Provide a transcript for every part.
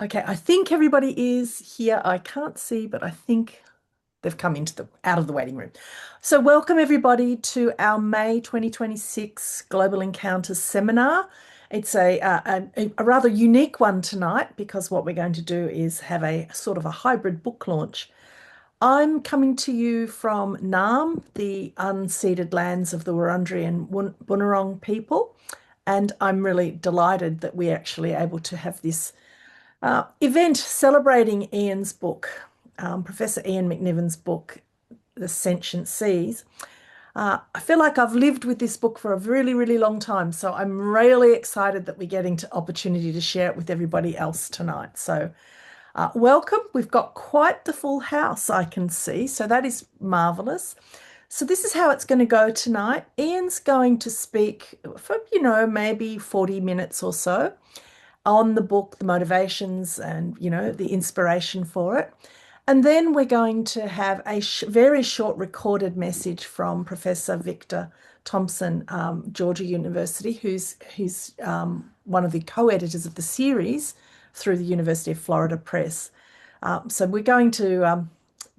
Okay, I think everybody is here. I can't see, but I think they've come out of the waiting room. So welcome everybody to our May 2026 Global Encounters seminar. It's a rather unique one tonight because what we're going to do is have a sort of a hybrid book launch. I'm coming to you from Naarm, the unceded lands of the Wurundjeri and Bunurong people, and I'm really delighted that we're actually able to have this event celebrating Ian's book, Professor Ian McNiven's book, The Sentient Seas. I feel like I've lived with this book for a really, really long time, so I'm really excited that we're getting to opportunity to share it with everybody else tonight. So, welcome. We've got quite the full house, I can see, so that is marvelous. So this is how it's going to go tonight. Ian's going to speak for, maybe 40 minutes or so on the book, the motivations and, the inspiration for it. And then we're going to have a very short recorded message from Professor Victor Thompson, Georgia University, who's one of the co-editors of the series through the University of Florida Press. So we're going to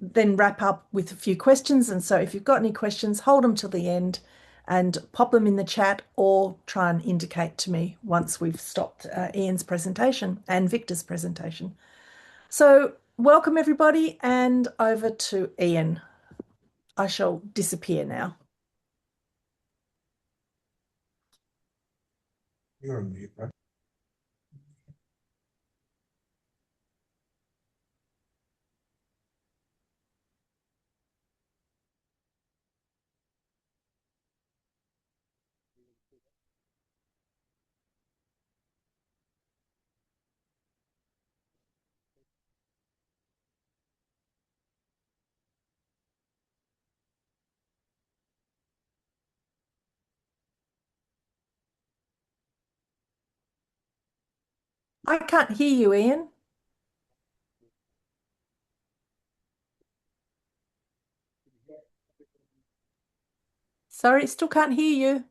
then wrap up with a few questions. And so if you've got any questions, hold them till the end and pop them in the chat or try and indicate to me once we've stopped Ian's presentation and Victor's presentation. So welcome everybody and over to Ian. I shall disappear now. You're on mute, right? I can't hear you, Ian. Sorry, still can't hear you.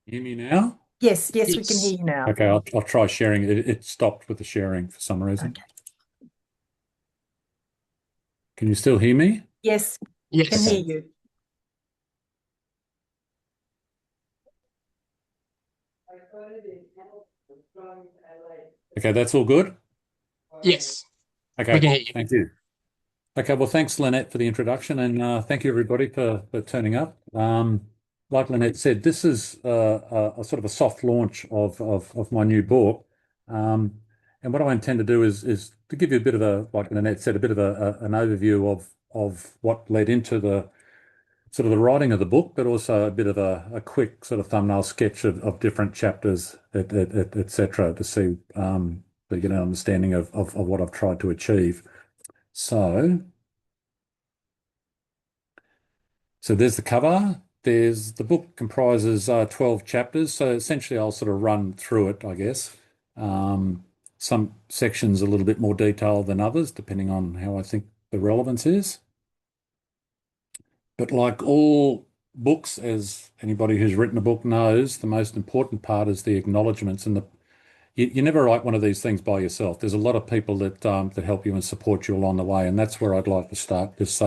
Hear me now? Yes, we can hear you now. Okay, I'll try sharing. It stopped with the sharing for some reason. Okay. Can you still hear me? Yes, Yes. can hear you. Okay, that's all good? Yes. Okay, We can hear you. thank you. Okay, well, thanks, Lynette, for the introduction, and thank you, everybody, for turning up. Like Lynette said, this is a sort of a soft launch of my new book. And what I intend to do is to give you a bit of a, like Lynette said, a bit of an overview of what led into the sort of the writing of the book, but also a bit of a quick sort of thumbnail sketch of different chapters, et cetera, to see to get an understanding of what I've tried to achieve. So there's the cover. The book comprises 12 chapters. So essentially I'll sort of run through it, I guess. Some sections a little bit more detailed than others, depending on how I think the relevance is. But like all books, as anybody who's written a book knows, the most important part is the acknowledgements and you never write one of these things by yourself. There's a lot of people that help you and support you along the way, and that's where I'd like to start this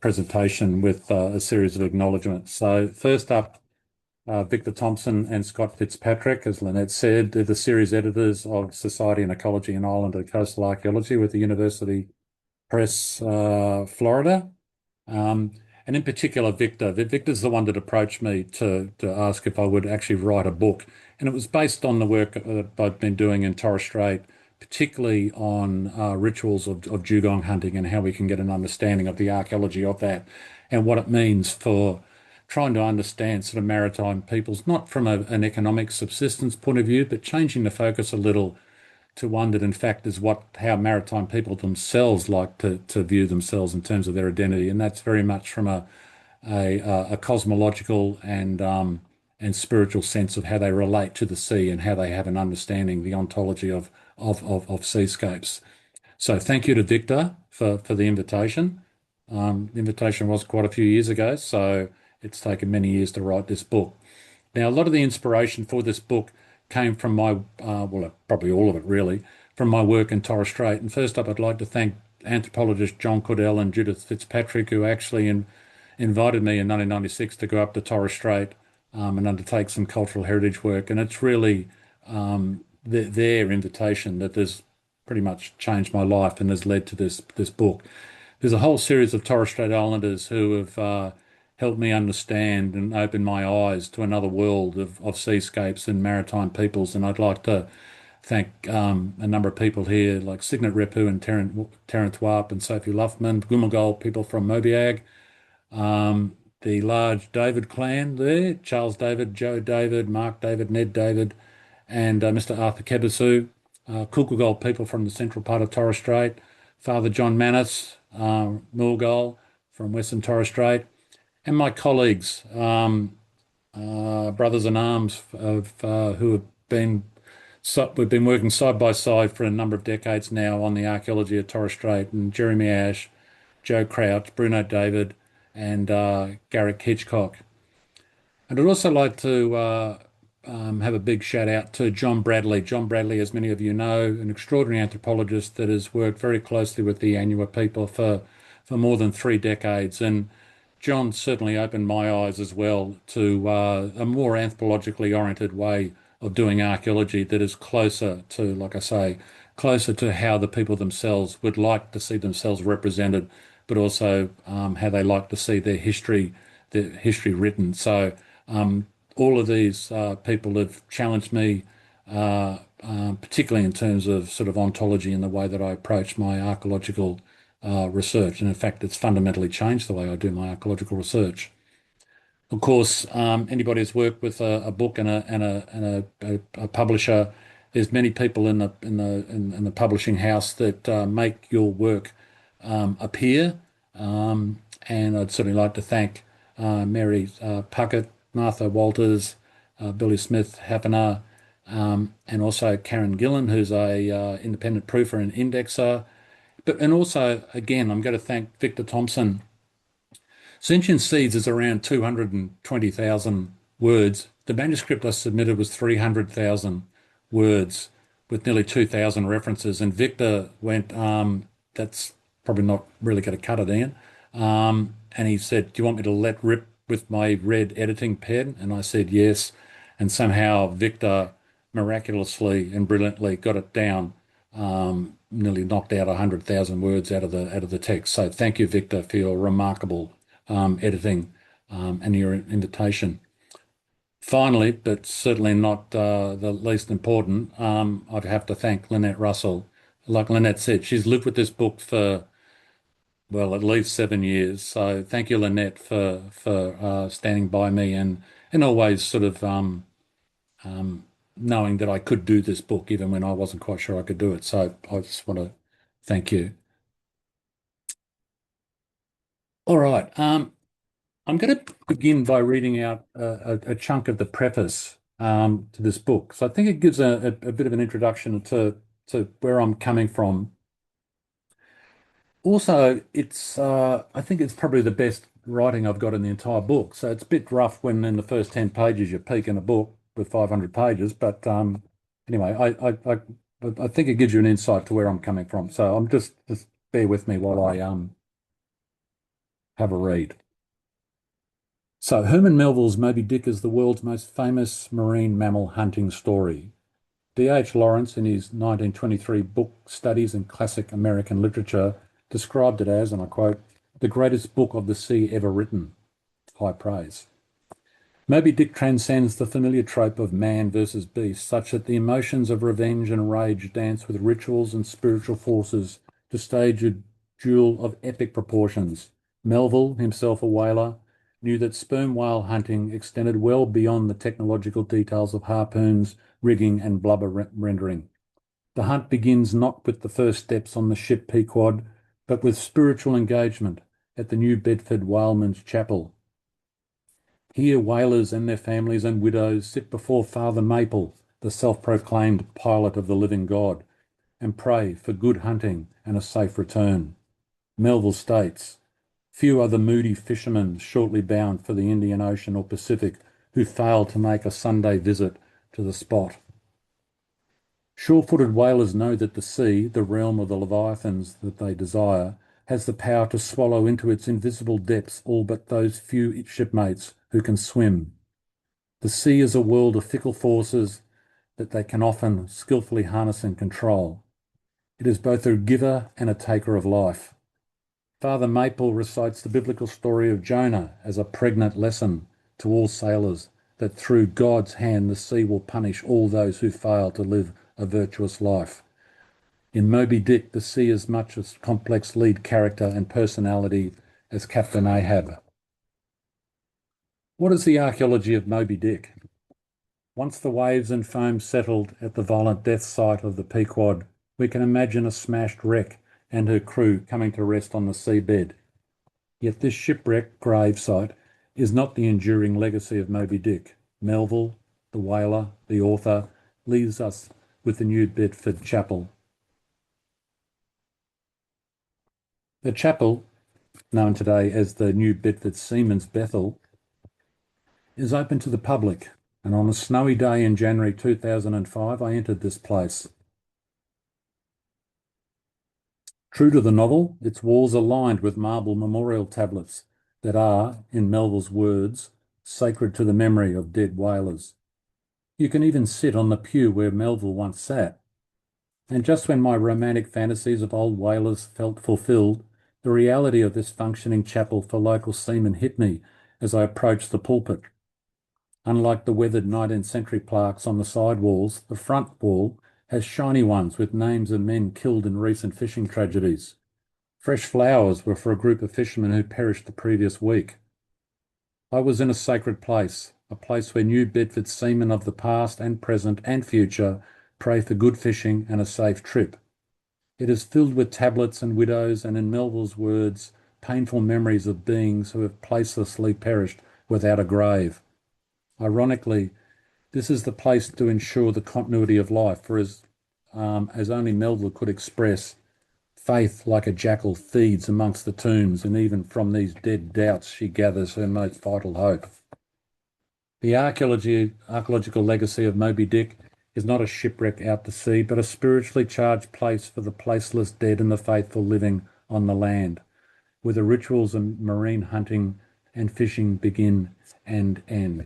presentation with a series of acknowledgements. So first up, Victor Thompson and Scott Fitzpatrick, as Lynette said, they're the series editors of Society and Ecology in Island and Coastal Archaeology with the University Press, Florida. And in particular, Victor's the one that approached me to ask if I would actually write a book. And it was based on the work that I've been doing in Torres Strait, particularly on rituals of dugong hunting and how we can get an understanding of the archaeology of that and what it means for trying to understand sort of maritime peoples, not from an economic subsistence point of view, but changing the focus a little to one that in fact is how maritime people themselves like to view themselves in terms of their identity. And that's very much from a cosmological and spiritual sense of how they relate to the sea and how they have an understanding, the ontology of seascapes. So thank you to Victor for the invitation. The invitation was quite a few years ago, so it's taken many years to write this book. Now, a lot of the inspiration for this book came from my, well, probably all of it really, from my work in Torres Strait. And first up, I'd like to thank anthropologists John Cordell and Judith Fitzpatrick, who actually invited me in 1996 to go up to Torres Strait and undertake some cultural heritage work. And it's really their invitation that has pretty much changed my life and has led to this book. There's a whole series of Torres Strait Islanders who have helped me understand and open my eyes to another world of seascapes and maritime peoples. And I'd like to thank a number of people here, like Signet Repu and Terence Warp and Sophie Luffman, Gumagol people from Mobiag, the large David clan there, Charles David, Joe David, Mark David, Ned David, and Mr. Arthur Kebesu, Kulkugol people from the central part of Torres Strait, Father John Manus, Mulgol from Western Torres Strait, and my colleagues, brothers in arms who have been, we've been working side by side for a number of decades now on the archaeology of Torres Strait, and Jeremy Ash, Joe Crouch, Bruno David, and Garrick Hitchcock. And I'd also like to have a big shout out to John Bradley. John Bradley, as many of you know, an extraordinary anthropologist that has worked very closely with the Anua people for more than 3 decades. And John certainly opened my eyes as well to a more anthropologically oriented way of doing archaeology that is closer to, like I say, closer to how the people themselves would like to see themselves represented, but also how they like to see their history written. So all of these people have challenged me, particularly in terms of sort of ontology and the way that I approach my archaeological research. And in fact, it's fundamentally changed the way I do my archaeological research. Of course, anybody who's worked with a book and a publisher, there's many people in the publishing house that make your work appear. And I'd certainly like to thank Mary Puckett, Martha Walters, Billy Smith Happener, and also Karen Gillen, who's a independent proofer and indexer. And also, again, I'm going to thank Victor Thompson. Sentient Seas is around 220,000 words. The manuscript I submitted was 300,000 words with nearly 2,000 references. And Victor went, that's probably not really going to cut it, Ian. And he said, do you want me to let rip with my red editing pen? And I said, yes. And somehow Victor miraculously and brilliantly got it down, nearly knocked out 100,000 words out of the text. So thank you, Victor, for your remarkable editing and your invitation. Finally, but certainly not the least important, I'd have to thank Lynette Russell. Like Lynette said, she's lived with this book for, well, at least 7 years. So thank you, Lynette, for standing by me and always sort of knowing that I could do this book even when I wasn't quite sure I could do it. So I just want to thank you. All right. I'm going to begin by reading out a chunk of the preface to this book. So I think it gives a bit of an introduction to where I'm coming from. Also, it's I think it's probably the best writing I've got in the entire book. So it's a bit rough when in the first 10 pages you peek in a book with 500 pages. But anyway, I think it gives you an insight to where I'm coming from. So I'm just bear with me while I have a read. So Herman Melville's Moby Dick is the world's most famous marine mammal hunting story. D.H. Lawrence, in his 1923 book Studies in Classic American Literature, described it as, and I quote, the greatest book of the sea ever written. High praise. Moby Dick transcends the familiar trope of man versus beast, such that the emotions of revenge and rage dance with rituals and spiritual forces to stage a duel of epic proportions. Melville, himself a whaler, knew that sperm whale hunting extended well beyond the technological details of harpoons, rigging, and blubber rendering. The hunt begins not with the first steps on the ship Pequod, but with spiritual engagement at the New Bedford Whalemen's Chapel. Here whalers and their families and widows sit before Father Maple, the self-proclaimed pilot of the living God, and pray for good hunting and a safe return. Melville states, few are the moody fishermen shortly bound for the Indian Ocean or Pacific who fail to make a Sunday visit to the spot. Sure-footed whalers know that the sea, the realm of the leviathans that they desire, has the power to swallow into its invisible depths all but those few shipmates who can swim. The sea is a world of fickle forces that they can often skillfully harness and control. It is both a giver and a taker of life. Father Maple recites the biblical story of Jonah as a pregnant lesson to all sailors that through God's hand the sea will punish all those who fail to live a virtuous life. In Moby Dick, the sea is much as complex lead character and personality as Captain Ahab. What is the archaeology of Moby Dick? Once the waves and foam settled at the violent death site of the Pequod, we can imagine a smashed wreck and her crew coming to rest on the seabed. Yet this shipwreck gravesite is not the enduring legacy of Moby Dick. Melville, the whaler, the author, leaves us with the New Bedford Chapel. The chapel, known today as the New Bedford Seamen's Bethel, is open to the public, and on a snowy day in January 2005, I entered this place. True to the novel, its walls are lined with marble memorial tablets that are, in Melville's words, sacred to the memory of dead whalers. You can even sit on the pew where Melville once sat. And just when my romantic fantasies of old whalers felt fulfilled, the reality of this functioning chapel for local seamen hit me as I approached the pulpit. Unlike the weathered 19th century plaques on the side walls, the front wall has shiny ones with names of men killed in recent fishing tragedies. Fresh flowers were for a group of fishermen who perished the previous week. I was in a sacred place, a place where New Bedford seamen of the past and present and future pray for good fishing and a safe trip. It is filled with tablets and widows and, in Melville's words, painful memories of beings who have placelessly perished without a grave. Ironically, this is the place to ensure the continuity of life, for as only Melville could express, faith like a jackal feeds amongst the tombs, and even from these dead doubts she gathers her most vital hope. The archaeological legacy of Moby Dick is not a shipwreck out to sea, but a spiritually charged place for the placeless dead and the faithful living on the land, where the rituals of marine hunting and fishing begin and end.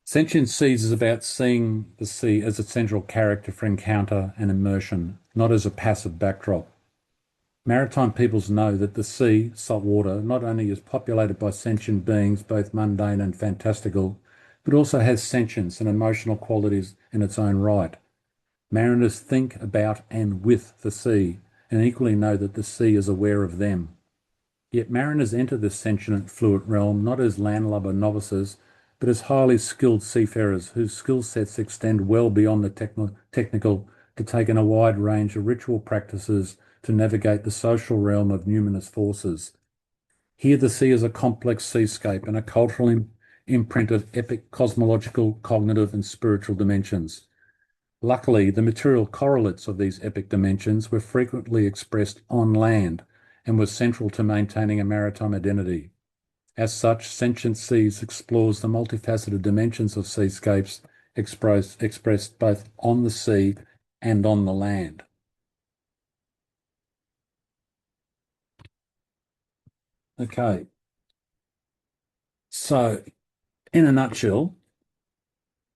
Sentient Seas is about seeing the sea as a central character for encounter and immersion, not as a passive backdrop. Maritime peoples know that the sea, salt water, not only is populated by sentient beings, both mundane and fantastical, but also has sentience and emotional qualities in its own right. Mariners think about and with the sea, and equally know that the sea is aware of them. Yet mariners enter this sentient, fluid realm not as landlubber novices, but as highly skilled seafarers whose skill sets extend well beyond the technical to take in a wide range of ritual practices to navigate the social realm of numinous forces. Here the sea is a complex seascape and a cultural imprint of epic cosmological, cognitive and spiritual dimensions. Luckily, the material correlates of these epic dimensions were frequently expressed on land and was central to maintaining a maritime identity. As such, Sentient Seas explores the multifaceted dimensions of seascapes expressed both on the sea and on the land. Okay. So, in a nutshell,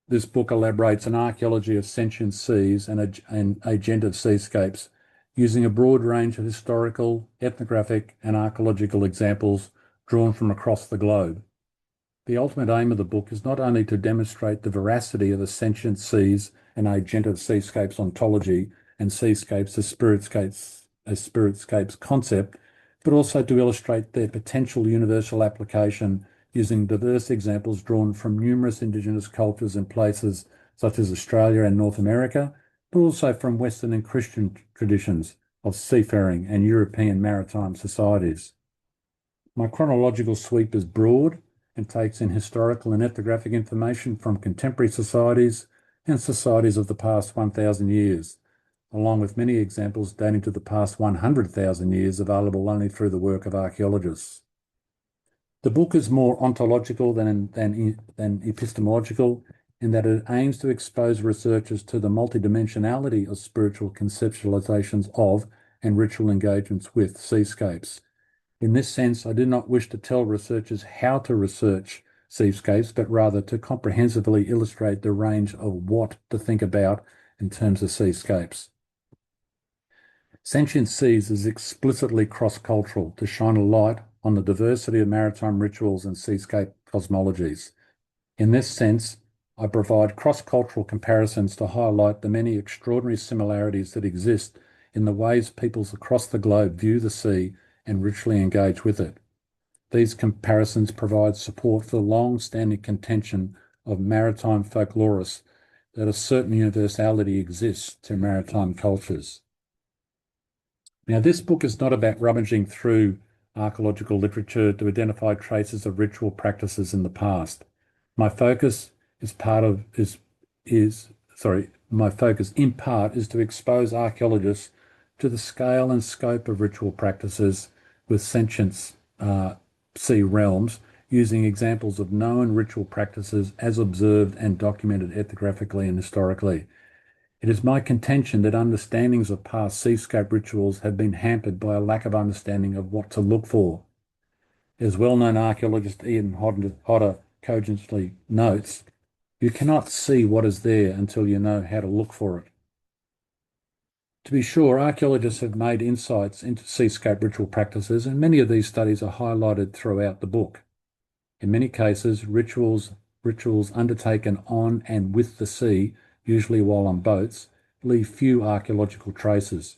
this book elaborates an archaeology of sentient seas and agentive seascapes using a broad range of historical, ethnographic and archaeological examples drawn from across the globe. The ultimate aim of the book is not only to demonstrate the veracity of the sentient seas and agentive seascapes ontology and seascapes as spiritscapes concept, but also to illustrate their potential universal application using diverse examples drawn from numerous Indigenous cultures and places such as Australia and North America, but also from Western and Christian traditions of seafaring and European maritime societies. My chronological sweep is broad and takes in historical and ethnographic information from contemporary societies, and societies of the past 1,000 years, along with many examples dating to the past 100,000 years available only through the work of archaeologists. The book is more ontological than epistemological in that it aims to expose researchers to the multidimensionality of spiritual conceptualizations of and ritual engagements with seascapes. In this sense, I do not wish to tell researchers how to research seascapes, but rather to comprehensively illustrate the range of what to think about in terms of seascapes. Sentient Seas is explicitly cross-cultural to shine a light on the diversity of maritime rituals and seascape cosmologies. In this sense, I provide cross-cultural comparisons to highlight the many extraordinary similarities that exist in the ways peoples across the globe view the sea and ritually engage with it. These comparisons provide support for the long-standing contention of maritime folklorists that a certain universality exists to maritime cultures. Now, this book is not about rummaging through archaeological literature to identify traces of ritual practices in the past. My focus in part is to expose archaeologists to the scale and scope of ritual practices with sentient sea realms, using examples of known ritual practices as observed and documented ethnographically and historically. It is my contention that understandings of past seascape rituals have been hampered by a lack of understanding of what to look for. As well-known archaeologist Ian Hodder cogently notes, you cannot see what is there until you know how to look for it. To be sure, archaeologists have made insights into seascape ritual practices, and many of these studies are highlighted throughout the book. In many cases, rituals undertaken on and with the sea, usually while on boats, leave few archaeological traces.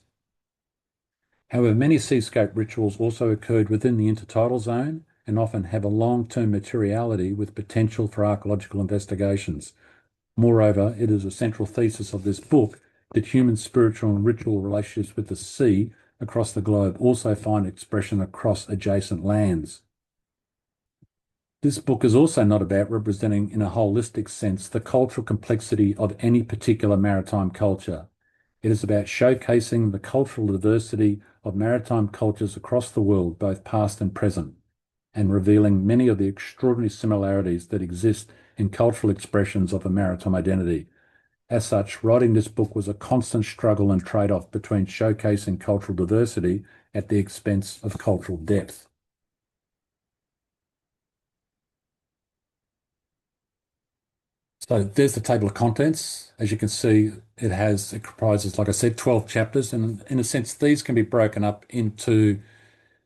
However, many seascape rituals also occurred within the intertidal zone and often have a long-term materiality with potential for archaeological investigations. Moreover, it is a central thesis of this book that human spiritual and ritual relationships with the sea across the globe also find expression across adjacent lands. This book is also not about representing in a holistic sense the cultural complexity of any particular maritime culture. It is about showcasing the cultural diversity of maritime cultures across the world, both past and present, and revealing many of the extraordinary similarities that exist in cultural expressions of a maritime identity. As such, writing this book was a constant struggle and trade-off between showcasing cultural diversity at the expense of cultural depth. So there's the table of contents. As you can see, it comprises, like I said, 12 chapters. And in a sense, these can be broken up into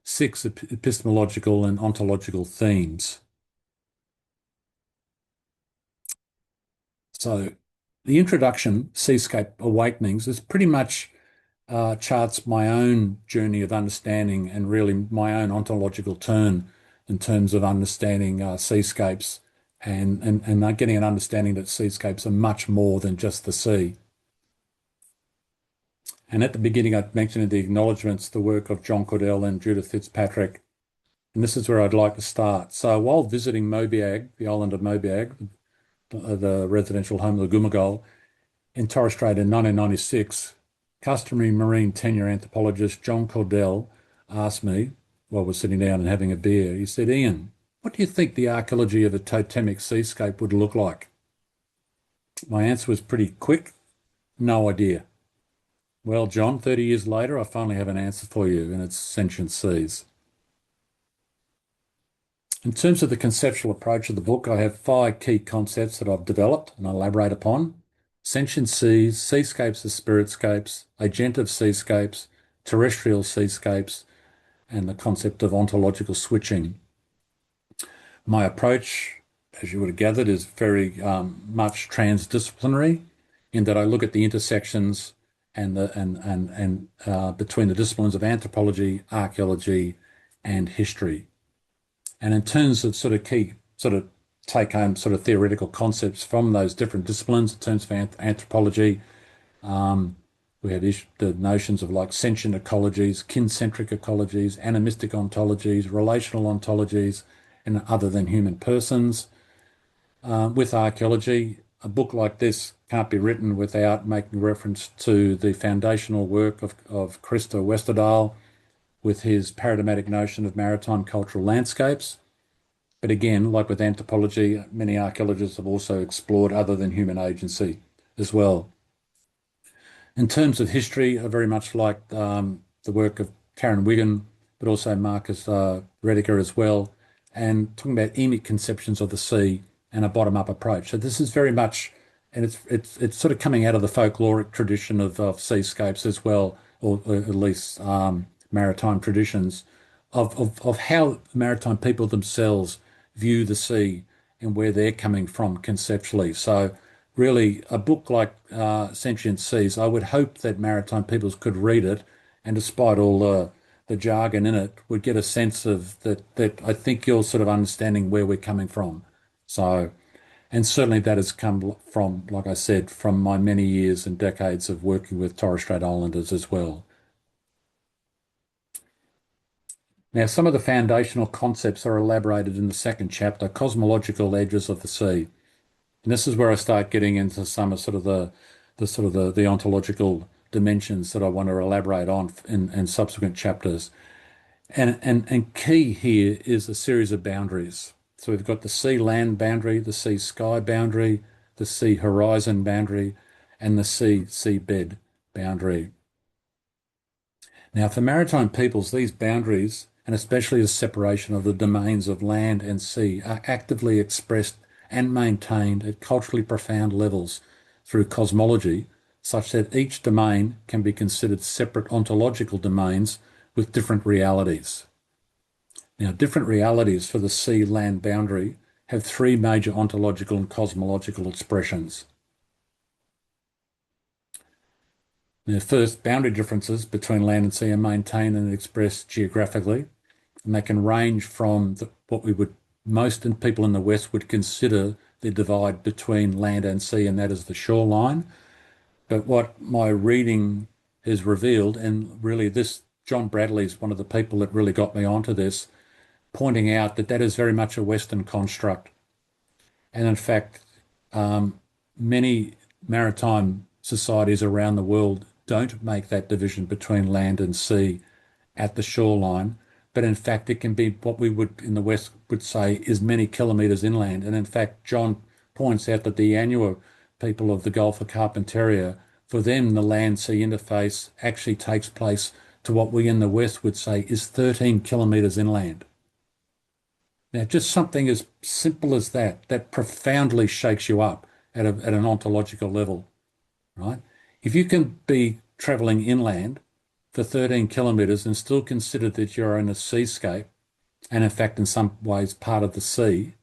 6 epistemological and ontological themes. So the introduction, Seascape Awakenings, is pretty much charts my own journey of understanding and really my own ontological turn in terms of understanding seascapes and getting an understanding that seascapes are much more than just the sea. And at the beginning, I mentioned in the acknowledgements the work of John Caudell and Judith Fitzpatrick, and this is where I'd like to start. So while visiting Mobiag, the island of Mobiag, the residential home of the Gumagol, in Torres Strait in 1996, customary marine tenure anthropologist John Caudell asked me, while we're sitting down and having a beer, he said, "Ian, what do you think the archaeology of a totemic seascape would look like?" My answer was pretty quick, no idea. Well, John, 30 years later, I finally have an answer for you, and it's Sentient Seas. In terms of the conceptual approach of the book, I have 5 key concepts that I've developed and elaborate upon: sentient seas, seascapes as spiritscapes, agentive seascapes, terrestrial seascapes, and the concept of ontological switching. My approach, as you would have gathered, is very much transdisciplinary in that I look at the intersections and between the disciplines of anthropology, archaeology, and history. And in terms of key take-home theoretical concepts from those different disciplines, in terms of anthropology, we have the notions of like sentient ecologies, kincentric ecologies, animistic ontologies, relational ontologies, and other than human persons. With archaeology, a book like this can't be written without making reference to the foundational work of Christa Westerdahl with his paradigmatic notion of maritime cultural landscapes. But again, like with anthropology, many archaeologists have also explored other than human agency as well. In terms of history, I very much like the work of Karen Wigan, but also Marcus Rediker as well, and talking about emic conceptions of the sea and a bottom-up approach. So this is very much, and it's sort of coming out of the folkloric tradition of seascapes as well, or at least maritime traditions of how maritime people themselves view the sea and where they're coming from conceptually. So really, a book like Sentient Seas, I would hope that maritime peoples could read it, and despite all the jargon in it, would get a sense of that I think you're sort of understanding where we're coming from. So, and certainly that has come from, like I said, from my many years and decades of working with Torres Strait Islanders as well. Now, some of the foundational concepts are elaborated in the second chapter, cosmological edges of the sea. And this is where I start getting into some of sort of the ontological dimensions that I want to elaborate on in subsequent chapters. And key here is a series of boundaries. So we've got the sea-land boundary, the sea-sky boundary, the sea-horizon boundary, and the sea-seabed boundary. Now, for maritime peoples, these boundaries, and especially the separation of the domains of land and sea, are actively expressed and maintained at culturally profound levels through cosmology, such that each domain can be considered separate ontological domains with different realities. Now, different realities for the sea-land boundary have three major ontological and cosmological expressions. Now, first, boundary differences between land and sea are maintained and expressed geographically, and they can range from what most people in the West would consider the divide between land and sea, and that is the shoreline. But what my reading has revealed, and really John Bradley is one of the people that really got me onto this, pointing out that is very much a Western construct. And in fact, many maritime societies around the world don't make that division between land and sea at the shoreline, but in fact it can be what we would in the West would say is many kilometres inland. And in fact, John points out that the Anua people of the Gulf of Carpentaria, for them the land-sea interface actually takes place to what we in the West would say is 13 kilometres inland. Now, just something as simple as that profoundly shakes you up at an ontological level, right? If you can be travelling inland for 13 kilometres and still consider that you're in a seascape, and in fact, in some ways, part of the sea,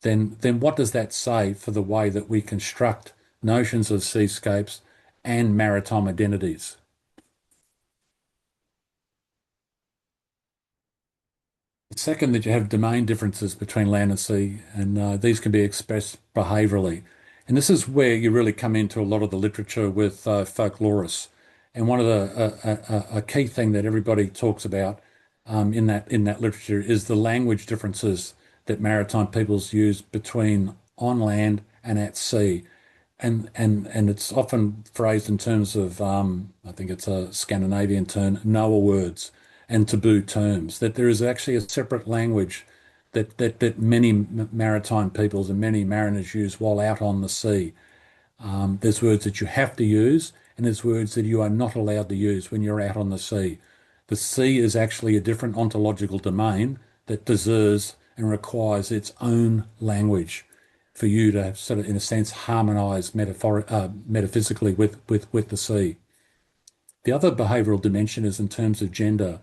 then what does that say for the way that we construct notions of seascapes and maritime identities? The second, that you have domain differences between land and sea, and these can be expressed behaviourally. And this is where you really come into a lot of the literature with folklorists. And one of a key thing that everybody talks about in that literature is the language differences that maritime peoples use between on land and at sea. And it's often phrased in terms of, I think it's a Scandinavian term, Noah words and taboo terms, that there is actually a separate language that many maritime peoples and many mariners use while out on the sea. There's words that you have to use, and there's words that you are not allowed to use when you're out on the sea. The sea is actually a different ontological domain that deserves and requires its own language for you to sort of, in a sense, harmonise metaphysically with the sea. The other behavioural dimension is in terms of gender.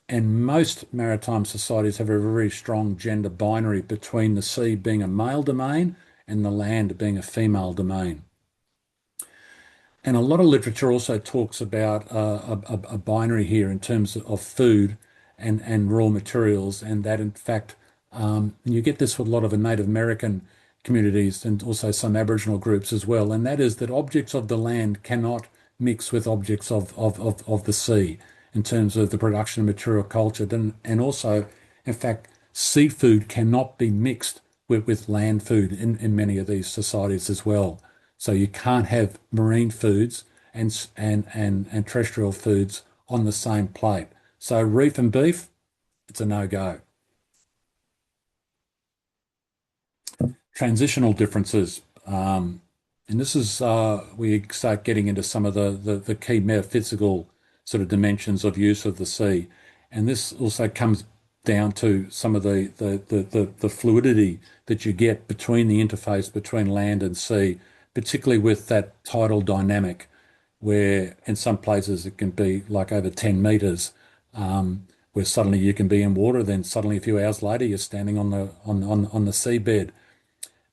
And most maritime societies have a very strong gender binary between the sea being a male domain and the land being a female domain. And a lot of literature also talks about a binary here in terms of food and raw materials, and that in fact, and you get this with a lot of the Native American communities and also some Aboriginal groups as well, and that is that objects of the land cannot mix with objects of the sea in terms of the production of material culture. And also, in fact, seafood cannot be mixed with land food in many of these societies as well. So you can't have marine foods and terrestrial foods on the same plate. So reef and beef, it's a no-go. Transitional differences. And this is we start getting into some of the key metaphysical sort of dimensions of use of the sea. And this also comes down to some of the fluidity that you get between the interface between land and sea, particularly with that tidal dynamic, where in some places it can be like over 10 meters, where suddenly you can be in water, then suddenly a few hours later you're standing on the seabed.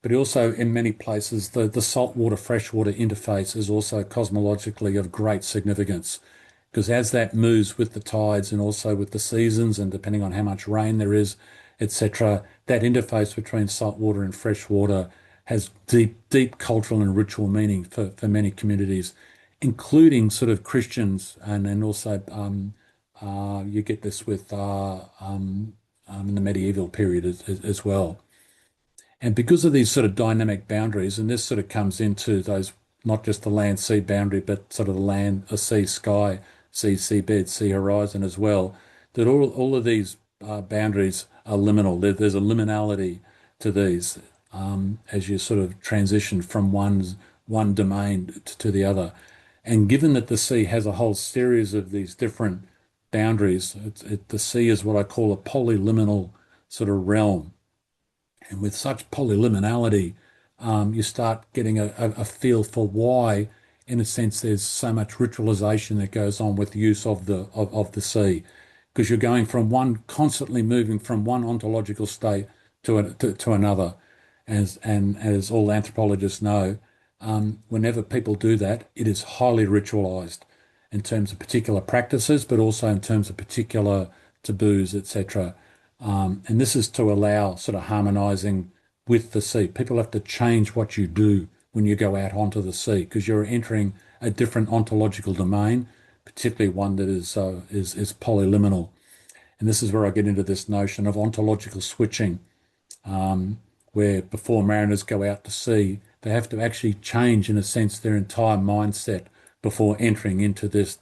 But also in many places, the saltwater freshwater interface is also cosmologically of great significance, because as that moves with the tides and also with the seasons, and depending on how much rain there is, etc., that interface between saltwater and freshwater has deep cultural and ritual meaning for many communities, including sort of Christians, and also you get this with in the medieval period as well. And because of these sort of dynamic boundaries, and this sort of comes into those, not just the land sea boundary, but sort of the land, a sea sky, seabed, sea horizon as well, that all of these boundaries are liminal. There's a liminality to these as you sort of transition from one domain to the other. And given that the sea has a whole series of these different boundaries, the sea is what I call a polyliminal sort of realm. And with such polyliminality, you start getting a feel for why, in a sense, there's so much ritualization that goes on with the use of the sea, because you're going from constantly moving from one ontological state to another, and as all anthropologists know, whenever people do that, it is highly ritualized in terms of particular practices, but also in terms of particular taboos, etc. And this is to allow sort of harmonizing with the sea. People have to change what you do when you go out onto the sea, because you're entering a different ontological domain, particularly one that is polyliminal. And this is where I get into this notion of ontological switching, where before mariners go out to sea, they have to actually change, in a sense, their entire mindset before entering into this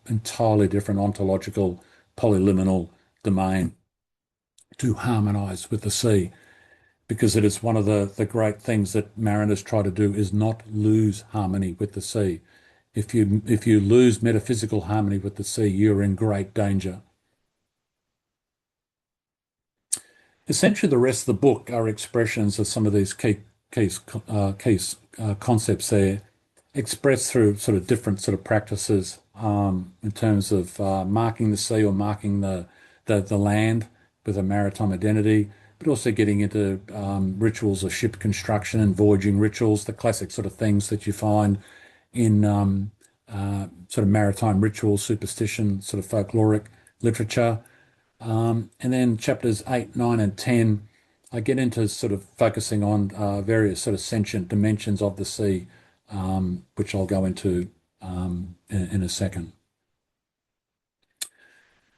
entirely different ontological polyliminal domain to harmonize with the sea, because it is one of the great things that mariners try to do is not lose harmony with the sea. If you lose metaphysical harmony with the sea, you're in great danger. Essentially, the rest of the book are expressions of some of these key concepts there, expressed through sort of different sort of practices in terms of marking the sea or marking the land with a maritime identity, but also getting into rituals of ship construction and voyaging rituals, the classic sort of things that you find in sort of maritime ritual, superstition, sort of folkloric literature. And then chapters 8, 9, and 10, I get into sort of focusing on various sort of sentient dimensions of the sea, which I'll go into in a second.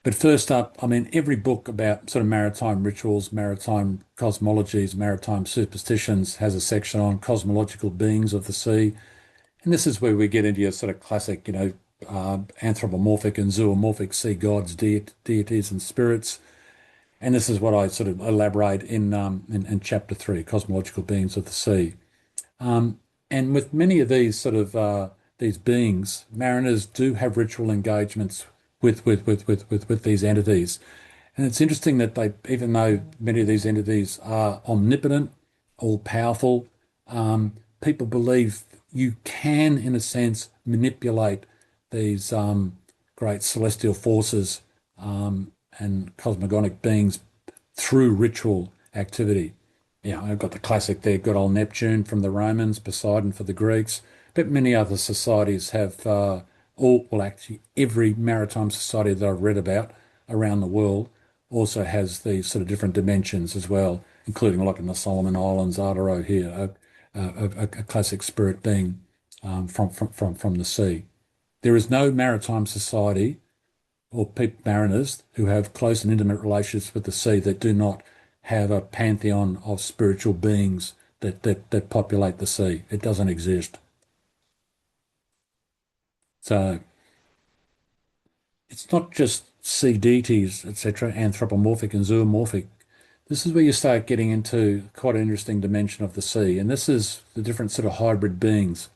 But first up, I mean, every book about sort of maritime rituals, maritime cosmologies, maritime superstitions has a section on cosmological beings of the sea. And this is where we get into your sort of classic, anthropomorphic and zoomorphic sea gods, deities and spirits. And this is what I sort of elaborate in chapter 3, cosmological beings of the sea. And with many of these sort of these beings, mariners do have ritual engagements with these entities. And it's interesting that even though many of these entities are omnipotent, all powerful, people believe you can, in a sense, manipulate these great celestial forces and cosmogonic beings through ritual activity. I've got the classic there, good old Neptune from the Romans, Poseidon for the Greeks, but many other societies have actually every maritime society that I've read about around the world also has these sort of different dimensions as well, including like in the Solomon Islands, Arturo here, a classic spirit being from the sea. There is no maritime society or mariners who have close and intimate relationships with the sea that do not have a pantheon of spiritual beings that populate the sea. It doesn't exist. So it's not just sea deities, etc., anthropomorphic and zoomorphic. This is where you start getting into quite an interesting dimension of the sea, and this is the different sort of hybrid beings.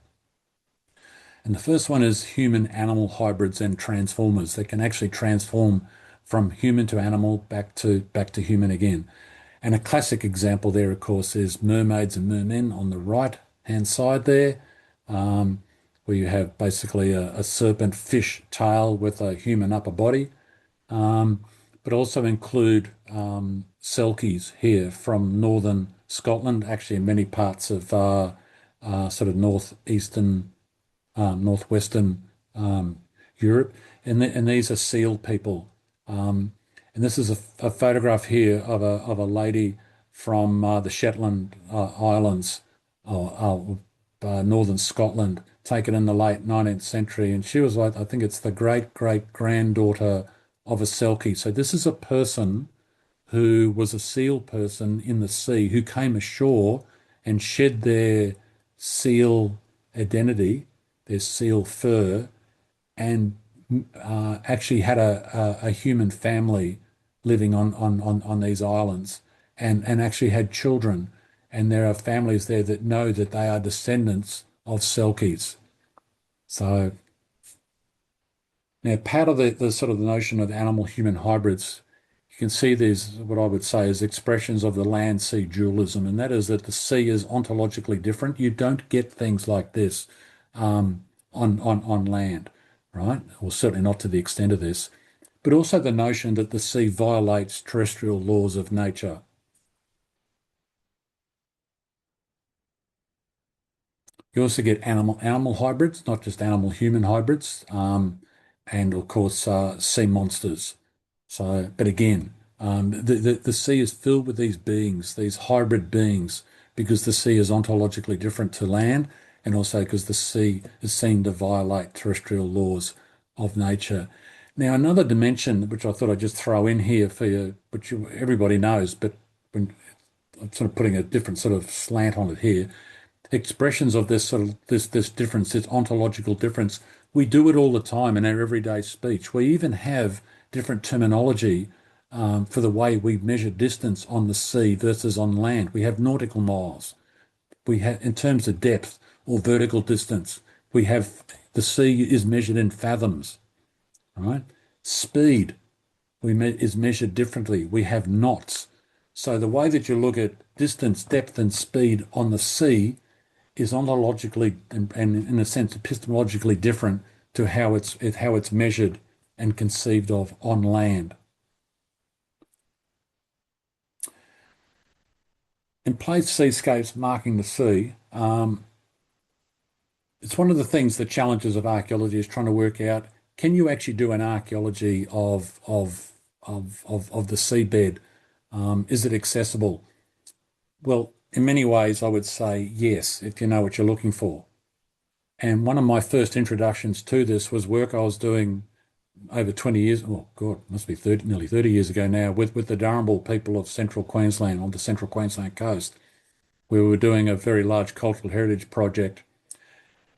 And the first one is human-animal hybrids and transformers that can actually transform from human to animal back to human again. And a classic example there, of course, is mermaids and mermen on the right-hand side there, where you have basically a serpent fish tail with a human upper body, but also include selkies here from northern Scotland, actually in many parts of sort of northeastern northwestern Europe, and these are seal people. And this is a photograph here of a lady from the Shetland Islands, northern Scotland, taken in the late 19th century, and she was like, I think it's the great granddaughter of a selkie. So this is a person who was a seal person in the sea who came ashore and shed their seal identity, their seal fur, and actually had a human family living on these islands, and actually had children. And there are families there that know that they are descendants of selkies. So now part of the sort of the notion of animal-human hybrids, you can see there's what I would say is expressions of the land-sea dualism, and that is that the sea is ontologically different. You don't get things like this on land, right? Or certainly not to the extent of this. But also the notion that the sea violates terrestrial laws of nature. You also get animal hybrids, not just animal-human hybrids, and of course sea monsters. So, but again, the sea is filled with these beings, these hybrid beings, because the sea is ontologically different to land, and also because the sea is seen to violate terrestrial laws of nature. Now, another dimension which I thought I'd just throw in here for you, which everybody knows, but when I'm sort of putting a different sort of slant on it here, expressions of this sort of this difference, this ontological difference. We do it all the time in our everyday speech. We even have different terminology for the way we measure distance on the sea versus on land. We have nautical miles. We have, in terms of depth or vertical distance, we have the sea is measured in fathoms, right? Speed is measured differently. We have knots. So the way that you look at distance, depth, and speed on the sea is ontologically and in a sense epistemologically different to how it's measured and conceived of on land. In place seascapes marking the sea, it's one of the things, the challenges of archaeology is trying to work out, can you actually do an archaeology of the seabed? Is it accessible? Well, in many ways, I would say yes, if you know what you're looking for. And one of my first introductions to this was work I was doing over 20 years, oh God, must be nearly 30 years ago now, with the Darumbal people of central Queensland, on the central Queensland coast, where we were doing a very large cultural heritage project.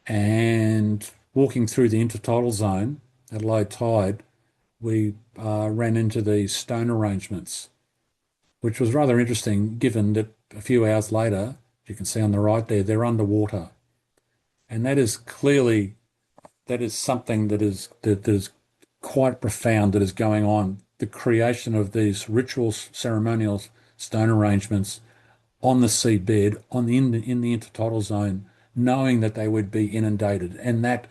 And walking through the intertidal zone at low tide, we ran into these stone arrangements, which was rather interesting given that a few hours later, you can see on the right there, they're underwater. And that is clearly, that is something that is quite profound that is going on. The creation of these ritual ceremonial stone arrangements on the seabed, in the intertidal zone, knowing that they would be inundated, and that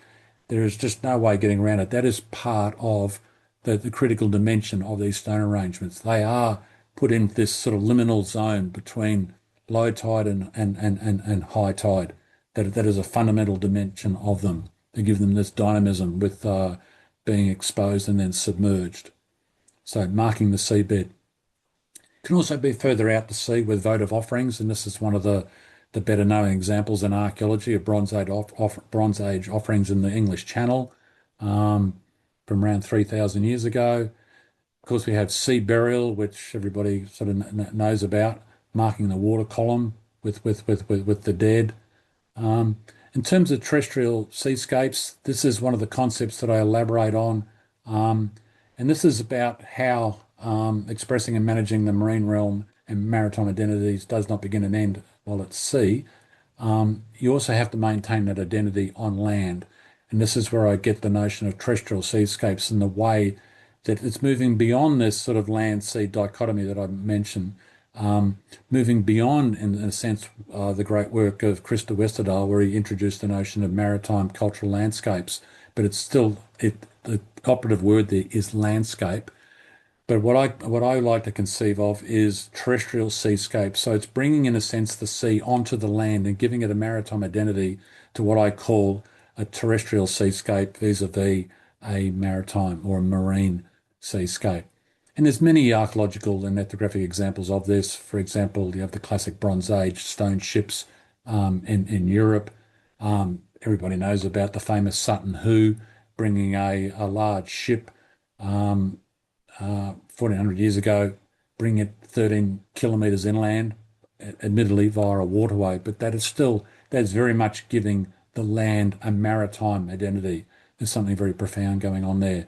there is just no way getting around it. That is part of the critical dimension of these stone arrangements. They are put in this sort of liminal zone between low tide and high tide. That is a fundamental dimension of them. They give them this dynamism with being exposed and then submerged. So marking the seabed. Can also be further out to sea with votive offerings, and this is one of the better known examples in archaeology of Bronze Age offerings in the English Channel from around 3,000 years ago. course, we have sea burial, which everybody sort of knows about, marking the water column with the dead. Um, in terms of terrestrial seascapes, this is one of the concepts that I elaborate on. Um, and this is about how expressing and managing the marine realm and maritime identities does not begin and end while at sea. You also have to maintain that identity on land. And this is where I get the notion of terrestrial seascapes and the way that it's moving beyond this sort of land-sea dichotomy that I mentioned, moving beyond, in a sense, the great work of Christa Westerdahl, where he introduced the notion of maritime cultural landscapes. But it's still, the operative word there is landscape. But what I like to conceive of is terrestrial seascapes. So it's bringing, in a sense, the sea onto the land and giving it a maritime identity to what I call a terrestrial seascape vis-a-vis a maritime or a marine seascape. And there's many archaeological and ethnographic examples of this. For example, you have the classic Bronze Age stone ships in Europe. Everybody knows about the famous Sutton Hoo bringing a large ship 1400 years ago, bring it 13 kilometres inland, admittedly via a waterway, but that's very much giving the land a maritime identity. There's something very profound going on there.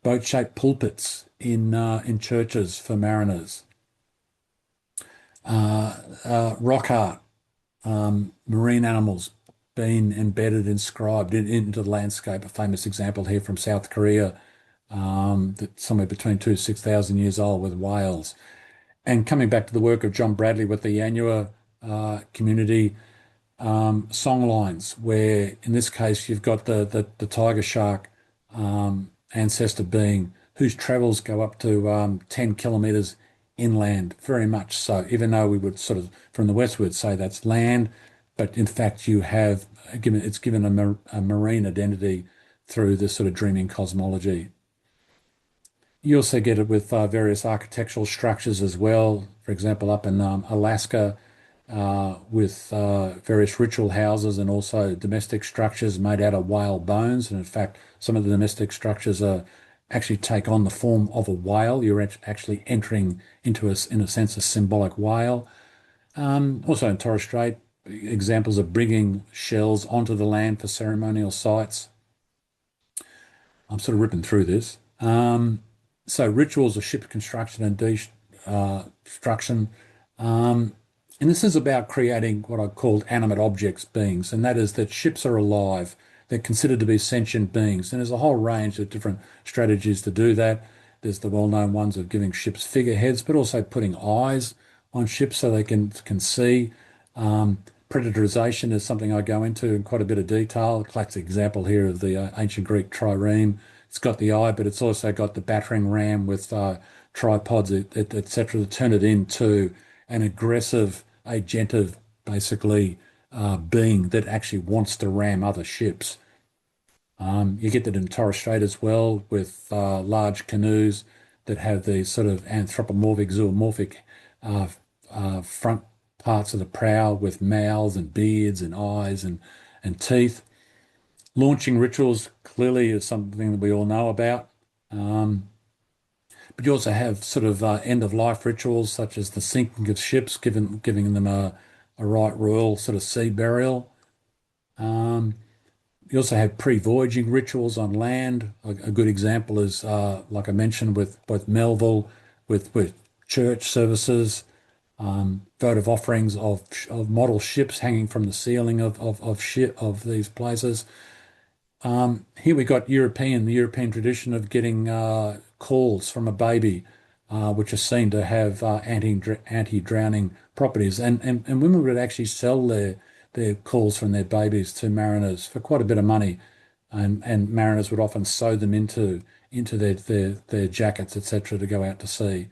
Boat-shaped pulpits in churches for mariners. Rock art, marine animals being embedded, inscribed into the landscape. A famous example here from South Korea, that's somewhere between 2,000 to 6,000 years old, with whales. And coming back to the work of John Bradley with the Yanua community, songlines, where in this case you've got the tiger shark ancestor being whose travels go up to 10 kilometres inland, very much so, even though we would sort of from the westward say that's land, but in fact you have given a marine identity through this sort of dreaming cosmology. You also get it with various architectural structures as well. For example, up in Alaska, with various ritual houses and also domestic structures made out of whale bones. And in fact, some of the domestic structures actually take on the form of a whale. You're actually entering into, in a sense, a symbolic whale. Also in Torres Strait, examples of bringing shells onto the land for ceremonial sites. I'm sort of ripping through this. So rituals of ship construction and destruction. And this is about creating what I call animate objects, beings, and that is that ships are alive. They're considered to be sentient beings. And there's a whole range of different strategies to do that. There's the well-known ones of giving ships figureheads, but also putting eyes on ships so they can see. Predatorization is something I go into in quite a bit of detail. A classic example here of the ancient Greek trireme. It's got the eye, but it's also got the battering ram with tripods, etc., to turn it into an aggressive, agentive, basically, being that actually wants to ram other ships. You get that in Torres Strait as well, with large canoes that have these sort of anthropomorphic, zoomorphic front parts of the prow with mouths and beards and eyes and teeth. Launching rituals clearly is something that we all know about. But you also have sort of end-of-life rituals, such as the sinking of ships, giving them a right royal sort of sea burial. You also have pre-voyaging rituals on land. A good example is, like I mentioned, with both Melville, with church services, votive offerings of model ships hanging from the ceiling of these places. Here we got the European tradition of getting calls from a baby, which are seen to have anti-drowning properties. And women would actually sell their calls from their babies to mariners for quite a bit of money. And mariners would often sew them into their jackets, etc., to go out to sea.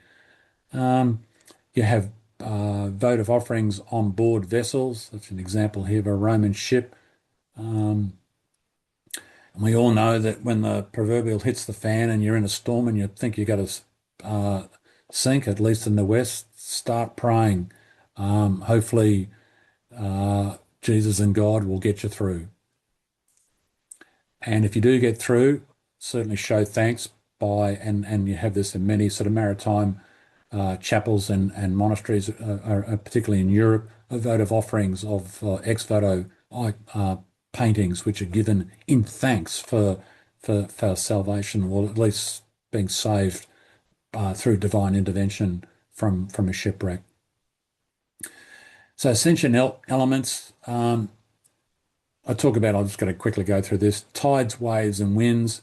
You have votive offerings on board vessels. That's an example here of a Roman ship. And we all know that when the proverbial hits the fan and you're in a storm and you think you're going to sink, at least in the West, start praying. Hopefully, Jesus and God will get you through. And if you do get through, certainly show thanks, by, and you have this in many sort of maritime chapels and monasteries, particularly in Europe, a vote of offerings of ex voto paintings, which are given in thanks for salvation, or at least being saved through divine intervention from a shipwreck. So sentient elements, I talk about, I'm just going to quickly go through this, tides, waves, and winds.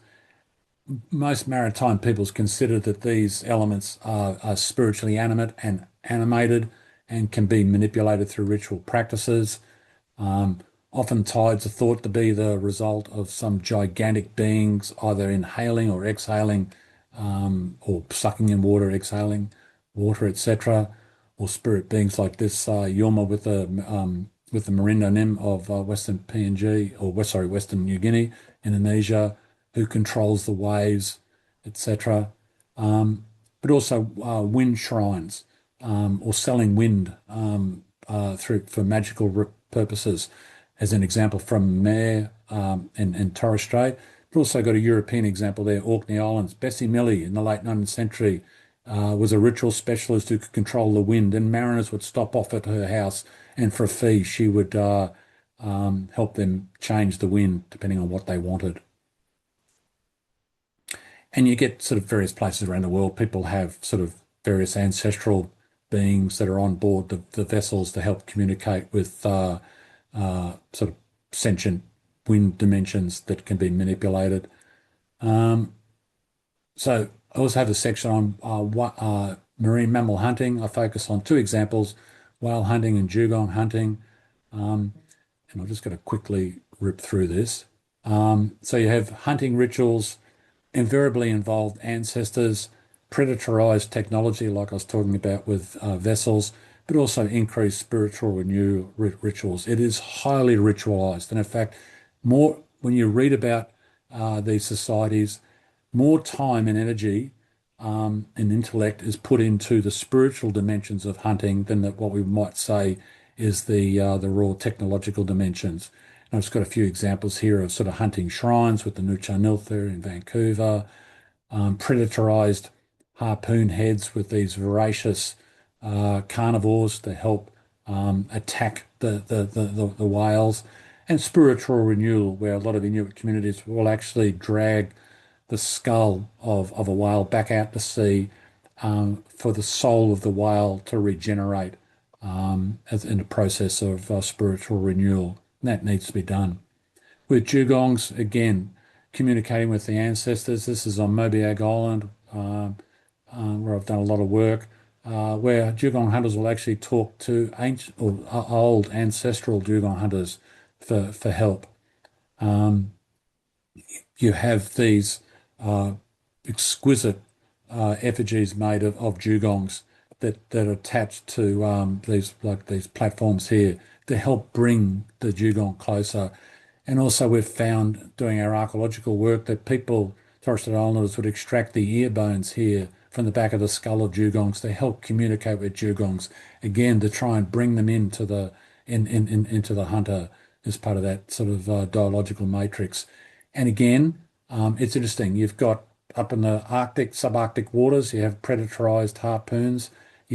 Most maritime peoples consider that these elements are spiritually animate and animated and can be manipulated through ritual practices. Often tides are thought to be the result of some gigantic beings either inhaling or exhaling, or sucking in water, exhaling water, etc., or spirit beings like this Yulma with the Marindo Nim of Western PNG, or Western New Guinea, Indonesia, who controls the waves, etc. But also wind shrines, or selling wind for magical purposes, as an example from Mare and Torres Strait. But also got a European example there, Orkney Islands. Bessie Millie in the late 19th century was a ritual specialist who could control the wind, and mariners would stop off at her house, and for a fee, she would help them change the wind depending on what they wanted. And you get sort of various places around the world. People have sort of various ancestral beings that are on board the vessels to help communicate with sort of sentient wind dimensions that can be manipulated. So I also have a section on marine mammal hunting. I focus on two examples, whale hunting and dugong hunting. And I'm just going to quickly rip through this. So you have hunting rituals invariably involved ancestors, predatorized technology, like I was talking about with vessels, but also increased spiritual renewal rituals. It is highly ritualized. And in fact, more when you read about these societies, more time and energy and intellect is put into the spiritual dimensions of hunting than what we might say is the raw technological dimensions. And I've just got a few examples here of sort of hunting shrines with the Nucha Niltha in Vancouver, predatorized harpoon heads with these voracious carnivores to help attack the whales, and spiritual renewal, where a lot of Inuit communities will actually drag the skull of a whale back out to sea for the soul of the whale to regenerate as in the process of spiritual renewal. And that needs to be done. With dugongs, again, communicating with the ancestors. This is on Mobiag Island, where I've done a lot of work, where dugong hunters will actually talk to ancient or old ancestral dugong hunters for help. You have these exquisite effigies made of dugongs that are attached to these platforms here to help bring the dugong closer. And also we've found doing our archaeological work that Torres Strait Islanders would extract the ear bones here from the back of the skull of dugongs to help communicate with dugongs, again, to try and bring them into the hunter as part of that sort of dialogical matrix. And again, it's interesting. You've got up in the Arctic, subarctic waters, you have predatorized harpoons.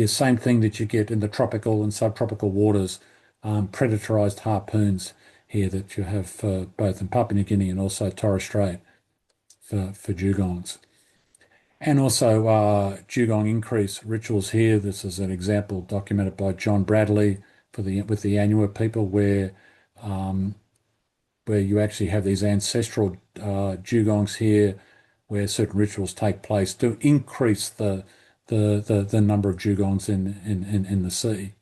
Same thing that you get in the tropical and subtropical waters, predatorized harpoons here that you have both in Papua New Guinea and also Torres Strait for dugongs. And also dugong increase rituals here. This is an example documented by John Bradley with the Anua people, where you actually have these ancestral dugongs here, where certain rituals take place to increase the number of dugongs in the sea.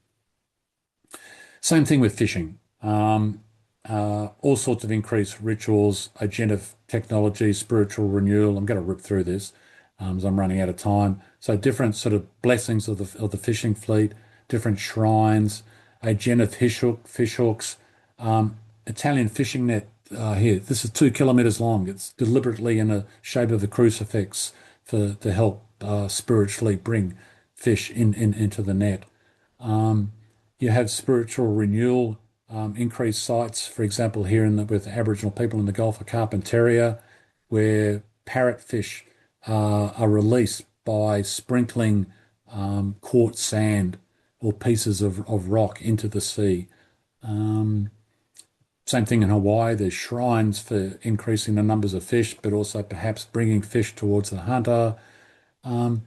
Same thing with fishing. All sorts of increased rituals, agentive technology, spiritual renewal. I'm going to rip through this as I'm running out of time. So different sort of blessings of the fishing fleet, different shrines, agentive fish hooks, Italian fishing net here. This is 2 kilometers long. It's deliberately in the shape of a crucifix to help spiritually bring fish into the net. You have spiritual renewal, increased sites, for example, here with Aboriginal people in the Gulf of Carpentaria, where parrotfish are released by sprinkling quartz sand or pieces of rock into the sea. Um, Same thing in Hawaii. There's shrines for increasing the numbers of fish, but also perhaps bringing fish towards the hunter. Um,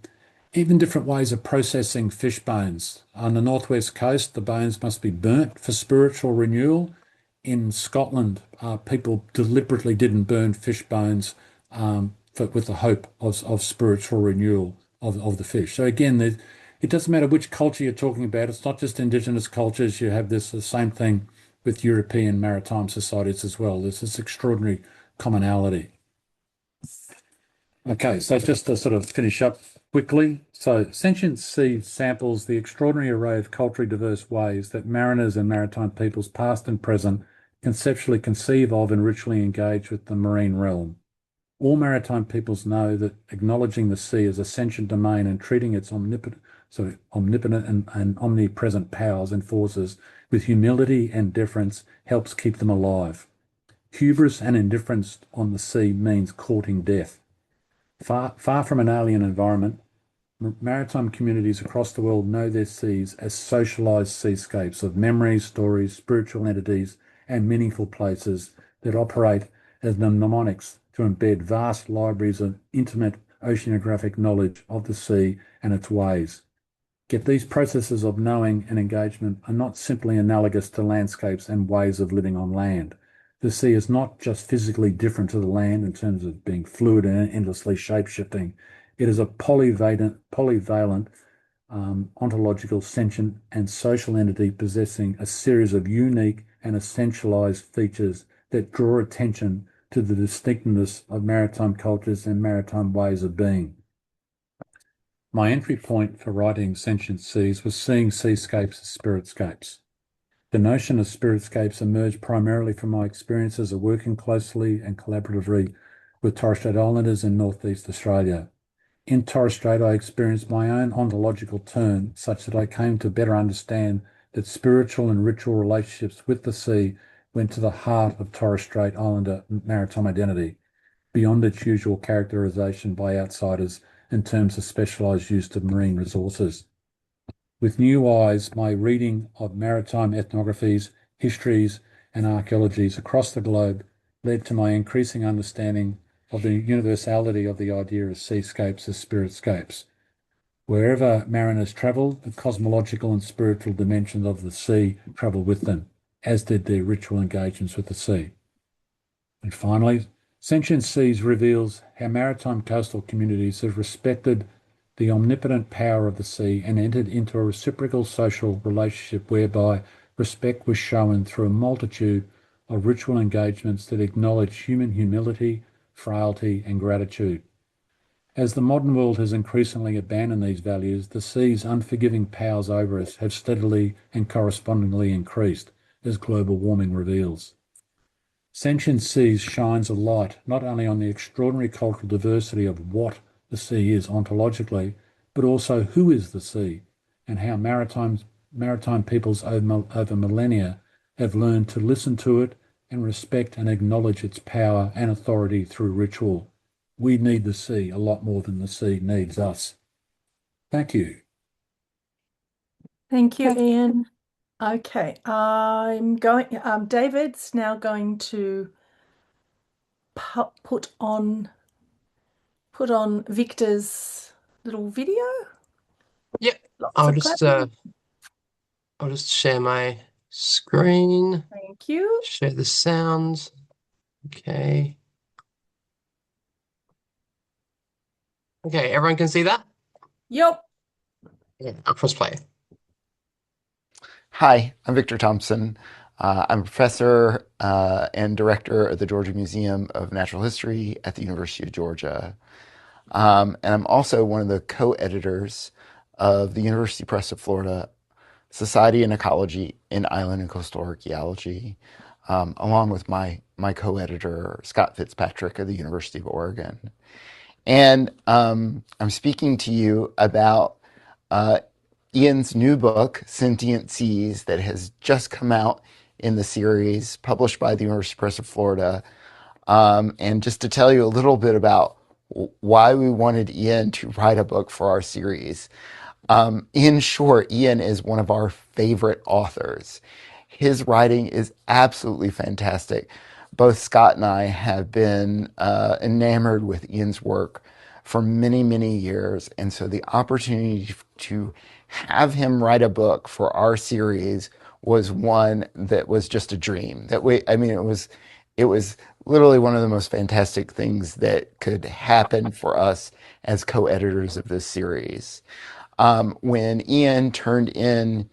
Even different ways of processing fish bones. On the northwest coast, the bones must be burnt for spiritual renewal. In Scotland, people deliberately didn't burn fish bones with the hope of spiritual renewal of the fish. So again, it doesn't matter which culture you're talking about. It's not just Indigenous cultures. You have the same thing with European maritime societies as well. There's this extraordinary commonality. Okay, so just to sort of finish up quickly. So Sentient Seas samples the extraordinary array of culturally diverse ways that mariners and maritime peoples past and present conceptually conceive of and ritually engage with the marine realm. All maritime peoples know that acknowledging the sea as a sentient domain and treating its omnipotent and omnipresent powers and forces with humility and deference helps keep them alive. Hubris and indifference on the sea means courting death. Far from an alien environment, maritime communities across the world know their seas as socialised seascapes of memories, stories, spiritual entities, and meaningful places that operate as mnemonics to embed vast libraries of intimate oceanographic knowledge of the sea and its ways. Yet these processes of knowing and engagement are not simply analogous to landscapes and ways of living on land. The sea is not just physically different to the land in terms of being fluid and endlessly shape-shifting. It is a polyvalent ontological, sentient, and social entity possessing a series of unique and essentialized features that draw attention to the distinctness of maritime cultures and maritime ways of being. My entry point for writing Sentient Seas was seeing seascapes as spiritscapes. The notion of spiritscapes emerged primarily from my experiences of working closely and collaboratively with Torres Strait Islanders in Northeast Australia. In Torres Strait, I experienced my own ontological turn, such that I came to better understand that spiritual and ritual relationships with the sea went to the heart of Torres Strait Islander maritime identity, beyond its usual characterisation by outsiders in terms of specialised use of marine resources. With new eyes, my reading of maritime ethnographies, histories, and archaeologies across the globe led to my increasing understanding of the universality of the idea of seascapes as spiritscapes. Wherever mariners travelled, the cosmological and spiritual dimensions of the sea travelled with them, as did their ritual engagements with the sea. And finally, Sentient Seas reveals how maritime coastal communities have respected the omnipotent power of the sea and entered into a reciprocal social relationship whereby respect was shown through a multitude of ritual engagements that acknowledge human humility, frailty, and gratitude. As the modern world has increasingly abandoned these values, the sea's unforgiving powers over us have steadily and correspondingly increased, as global warming reveals. Sentient Seas shines a light not only on the extraordinary cultural diversity of what the sea is ontologically, but also who is the sea and how maritime peoples over millennia have learned to listen to it and respect and acknowledge its power and authority through ritual. We need the sea a lot more than the sea needs us. Thank you. Thank you, Ian. Okay, David's now going to put on Victor's little video. Yeah, Lots I'll of just clapping. I'll just share my screen, Thank you. share the sounds. Okay. Okay, everyone can see that? Yep. Yeah, I'll press play. Hi, I'm Victor Thompson. I'm a professor and director of the Georgia Museum of Natural History at the University of Georgia. And I'm also one of the co-editors of the University Press of Florida Society in Ecology in Island and Coastal Archaeology, along with my co-editor, Scott Fitzpatrick of the University of Oregon. And I'm speaking to you about Ian's new book, Sentient Seas, that has just come out in the series published by the University Press of Florida. And just to tell you a little bit about why we wanted Ian to write a book for our series. In short, Ian is one of our favorite authors. His writing is absolutely fantastic. Both Scott and I have been enamored with Ian's work for many, many years. And so the opportunity to have him write a book for our series was one that was just a dream. It was literally one of the most fantastic things that could happen for us as co-editors of this series. When Ian turned in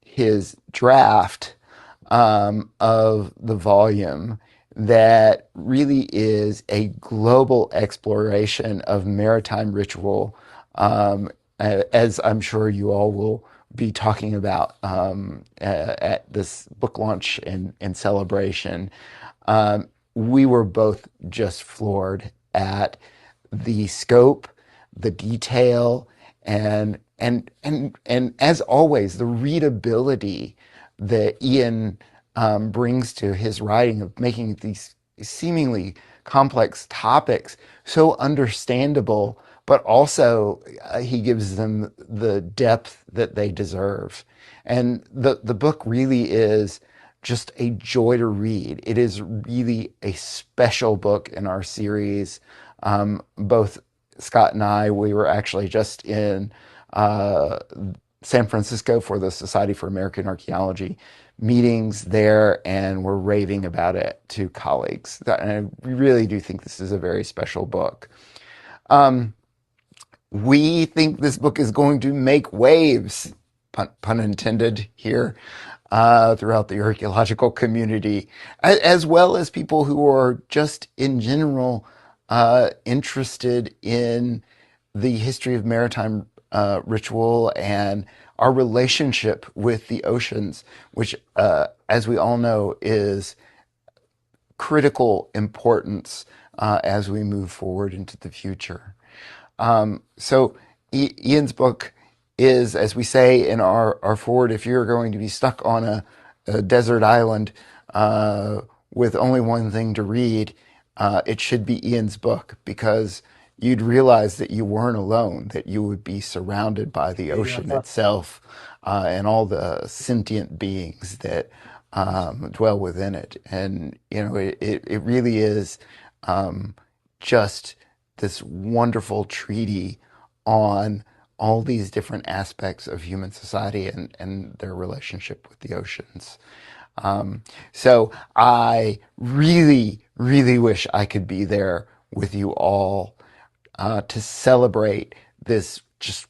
his draft of the volume, that really is a global exploration of maritime ritual, as I'm sure you all will be talking about at this book launch and celebration. We were both just floored at the scope, the detail, and as always, the readability that Ian brings to his writing of making these seemingly complex topics so understandable, but also he gives them the depth that they deserve. And the book really is just a joy to read. It is really a special book in our series. Both Scott and I, we were actually just in San Francisco for the Society for American Archaeology meetings there, and we're raving about it to colleagues. And I really do think this is a very special book. We think this book is going to make waves, pun intended here, throughout the archaeological community, as well as people who are just in general interested in the history of maritime ritual and our relationship with the oceans, which, as we all know, is critical importance as we move forward into the future. So Ian's book is, as we say in our forward, if you're going to be stuck on a desert island with only one thing to read, it should be Ian's book, because you'd realize that you weren't alone, that you would be surrounded by the ocean itself and all the sentient beings that dwell within it. And, it really is just this wonderful treaty on all these different aspects of human society and their relationship with the oceans. So I really, really wish I could be there with you all to celebrate this just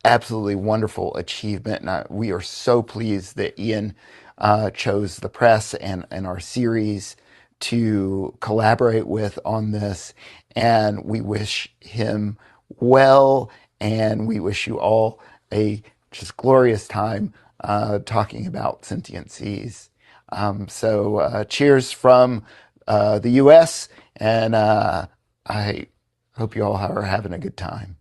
absolutely wonderful achievement. And we are so pleased that Ian chose the press and our series to collaborate with on this. And we wish him well, and we wish you all a just glorious time talking about Sentient Seas. So cheers from the US, and I hope you all are having a good time.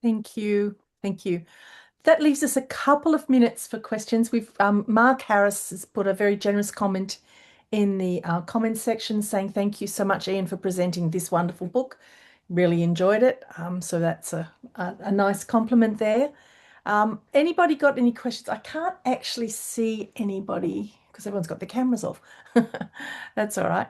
Thank you. Thank you. That leaves us a couple of minutes for questions. We've Mark Harris has put a very generous comment in the comments section saying thank you so much, Ian, for presenting this wonderful book. Really enjoyed it. So that's a nice compliment there. Anybody got any questions? I can't actually see anybody because everyone's got their cameras off. That's all right.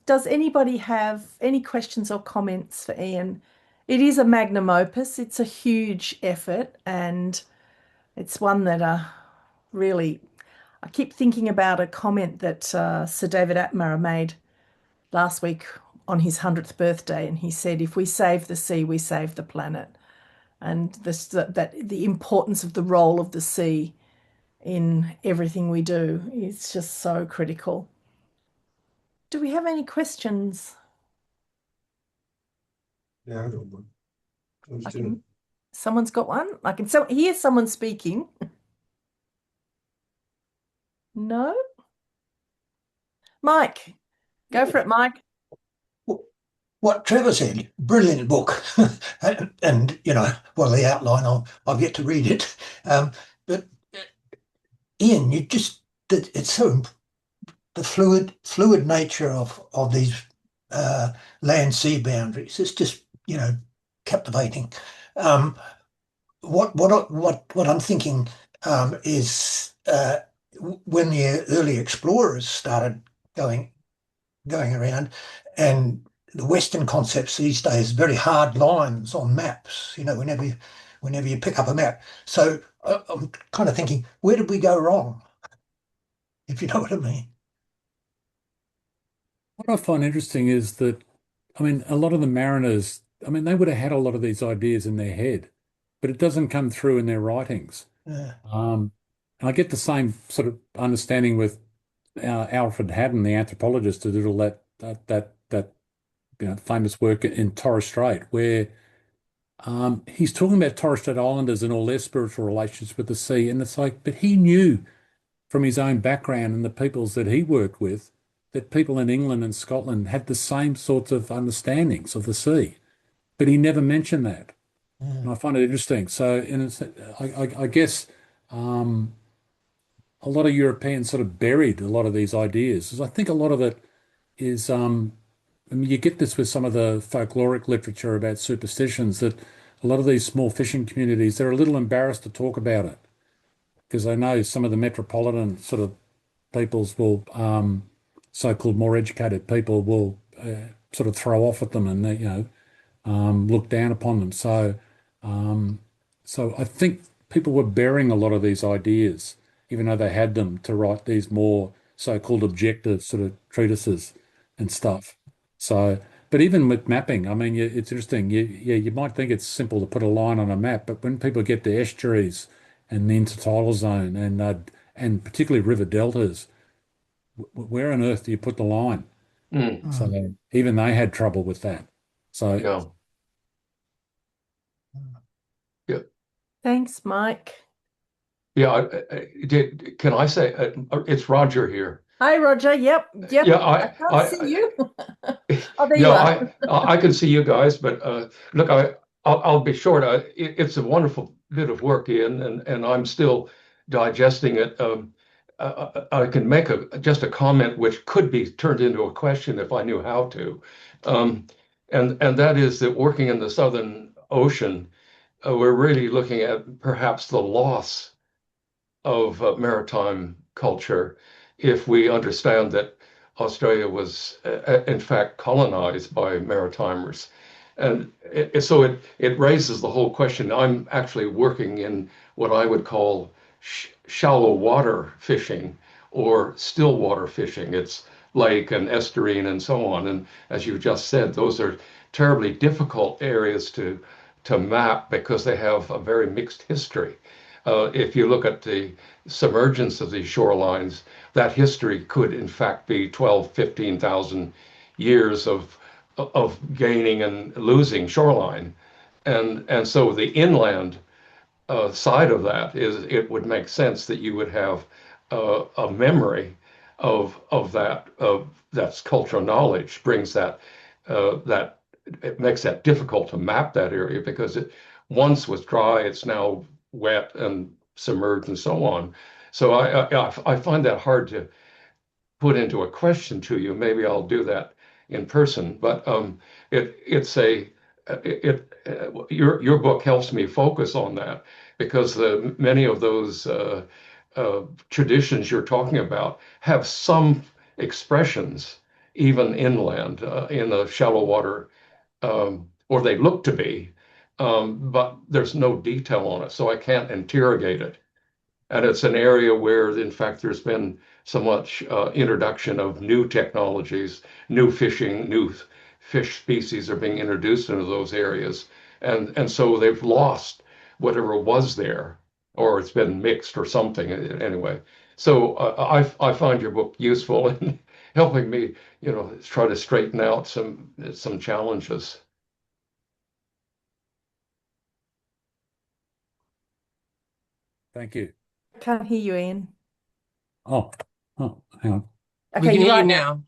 Does anybody have any questions or comments for Ian? It is a magnum opus. It's a huge effort, and it's one that really, I keep thinking about a comment that Sir David Attenborough made last week on his 100th birthday, and he said, "If we save the sea, we save the planet." And that the importance of the role of the sea in everything we do is just so critical. Do we have any questions? Yeah, I got one. Someone's got one? I can hear someone speaking. No? Mike, go for it, Mike. What Trevor said, brilliant book. and the outline, I've yet to read it. But Ian, it's so the fluid nature of these land-sea boundaries. It's just, captivating. Um, what I'm thinking is when the early explorers started going going around, and the Western concepts these days, very hard lines on maps. Whenever you pick up a map. So I'm kind of thinking, where did we go wrong? If you know what I mean. What I find interesting is that, I mean, a lot of the mariners, I mean, they would have had a lot of these ideas in their head, but it doesn't come through in their writings. Uh, And I get the same sort of understanding with Alfred Haddon, the anthropologist, who did all that famous work in Torres Strait, where he's talking about Torres Strait Islanders and all their spiritual relations with the sea, and it's like, but he knew from his own background and the peoples that he worked with that people in England and Scotland had the same sorts of understandings of the sea, but he never mentioned that, and I find it interesting. So, I guess. Um, a lot of Europeans sort of buried a lot of these ideas. 'Cause I think a lot of it is, I mean, you get this with some of the folkloric literature about superstitions that a lot of these small fishing communities, they're a little embarrassed to talk about it because they know some of the metropolitan sort of peoples will, so-called more educated people will sort of throw off at them and, look down upon them. Um, so I think people were bearing a lot of these ideas, even though they had them to write these more so-called objective sort of treatises and stuff. So, but even with mapping, I mean, it's interesting. You might think it's simple to put a line on a map, but when people get to estuaries and the intertidal zone and particularly river deltas, where on earth do you put the line? Mm, So mm, even they had trouble with that. So yeah. Yeah. Thanks, Mike. Yeah. Can I say it's Roger here? Hi, Roger. Yep, Yeah. yep. I can't see you. Oh, there Yeah, you are. I can see you guys, but look, I'll be short. It's a wonderful bit of work, Ian, and I'm still digesting it. I can make just a comment which could be turned into a question if I knew how to, um, and that is that working in the Southern Ocean, we're really looking at perhaps the loss of maritime culture if we understand that Australia was, in fact, colonized by maritimers. And it raises the whole question. I'm actually working in what I would call shallow water fishing or still water fishing. It's lake and estuarine and so on. And as you just said, those are terribly difficult areas to map because they have a very mixed history. If you look at the submergence of these shorelines, that history could in fact be 12, 15,000 years of gaining and losing shoreline. And so the inland side of that is it would make sense that you would have a memory of that that's cultural knowledge brings that it makes that difficult to map that area because it once was dry, it's now wet and submerged and so on. So I find that hard to put into a question to you. Maybe I'll do that in person. But it's a your book helps me focus on that because many of those traditions you're talking about have some expressions even inland in the shallow water, or they look to be, but there's no detail on it, so I can't interrogate it. And it's an area where, in fact, there's been so much introduction of new technologies, new fishing, new fish species are being introduced into those areas. And so they've lost whatever was there, or it's been mixed or something anyway. So I find your book useful in helping me, try to straighten out some challenges. thank you. I can't hear you, Ian. Oh, hang on. We Okay, can you're hear you right. now.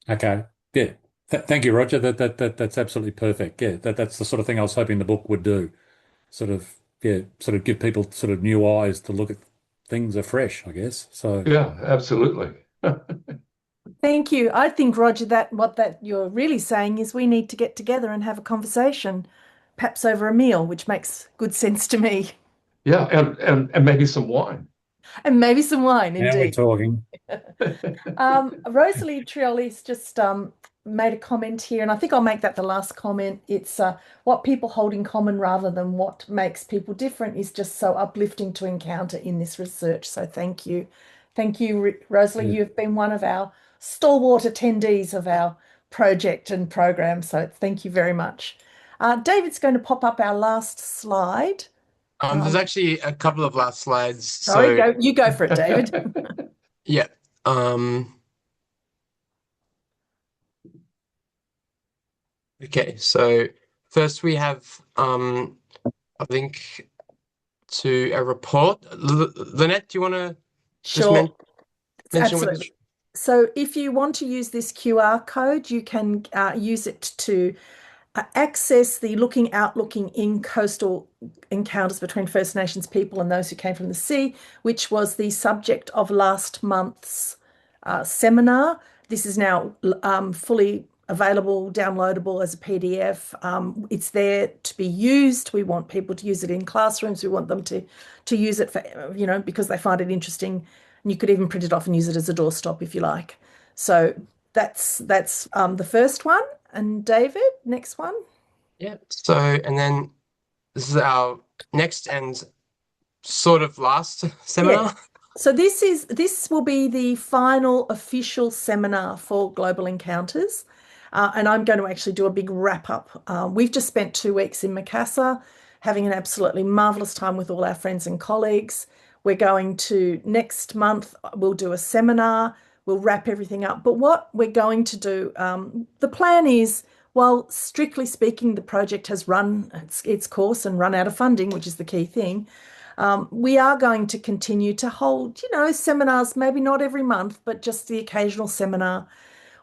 Okay. Yeah. Thank you, Roger. That's absolutely perfect. Yeah, that's the sort of thing I was hoping the book would do. Sort of, yeah, sort of give people sort of new eyes to look at things afresh, I guess. So Yeah, absolutely. Thank you. I think, Roger, that what that you're really saying is we need to get together and have a conversation, perhaps over a meal, which makes good sense to me. Yeah, and maybe some wine. And maybe some wine, Now we're indeed. talking. Rosalie Trioli's just made a comment here, and I think I'll make that the last comment. It's what people hold in common rather than what makes people different is just so uplifting to encounter in this research. So thank you. Thank you, Rosalie. Yeah. You've been one of our stalwart attendees of our project and program. So thank you very much. David's going to pop up our last slide. There's Um, actually a couple of last slides. sorry, So you go for it, David. yeah. Okay, so first we have a link to a report. Lynette, do you want to just Sure. mention what this? Absolutely. So if you want to use this QR code, you can use it to access the looking out, looking in coastal encounters between First Nations people and those who came from the sea, which was the subject of last month's seminar. This is now fully available, downloadable as a PDF. It's there to be used. We want people to use it in classrooms. We want them to use it for, because they find it interesting. And you could even print it off and use it as a doorstop if you like. So that's the first one. And David, next one. Yeah. So and then this is our next and sort of last Yes. seminar. So this will be the final official seminar for Global Encounters. And I'm going to actually do a big wrap up. We've just spent 2 weeks in Macassar having an absolutely marvelous time with all our friends and colleagues. We're going to next month, we'll do a seminar, we'll wrap everything up. But what we're going to do, the plan is, while strictly speaking, the project has run its course and run out of funding, which is the key thing. We are going to continue to hold, seminars, maybe not every month, but just the occasional seminar.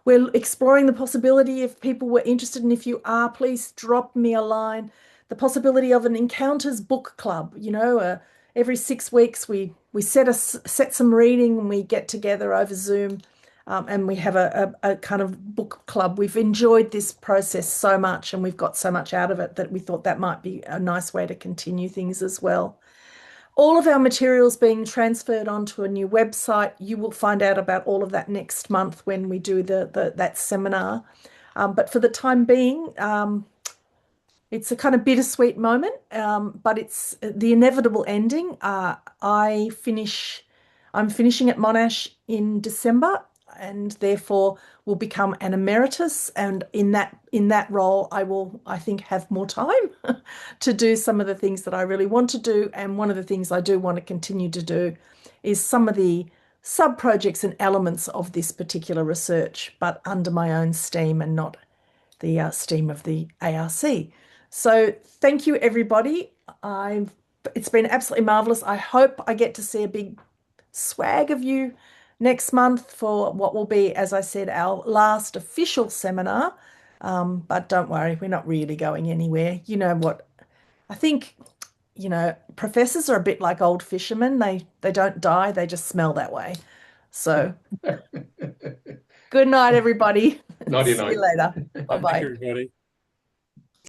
We're exploring the possibility if people were interested, and if you are, please drop me a line. The possibility of an encounters book club. Every 6 weeks we set some reading and we get together over Zoom, and we have a kind of book club. We've enjoyed this process so much, and we've got so much out of it that we thought that might be a nice way to continue things as well. All of our materials being transferred onto a new website. You will find out about all of that next month when we do that seminar. But for the time being, it's a kind of bittersweet moment, but it's the inevitable ending. I'm finishing at Monash in December, and therefore will become an emeritus. And in that role, I will, I think, have more time to do some of the things that I really want to do. And one of the things I do want to continue to do is some of the sub-projects and elements of this particular research, but under my own steam and not the steam of the ARC. So thank you, everybody. It's been absolutely marvelous. I hope I get to see a big swag of you next month for what will be, as I said, our last official seminar. But don't worry, we're not really going anywhere. You know what? I think, professors are a bit like old fishermen. They don't die, they just smell that way. So good night, everybody. Nighty See you night. later. Thank you, Bye-bye. everybody.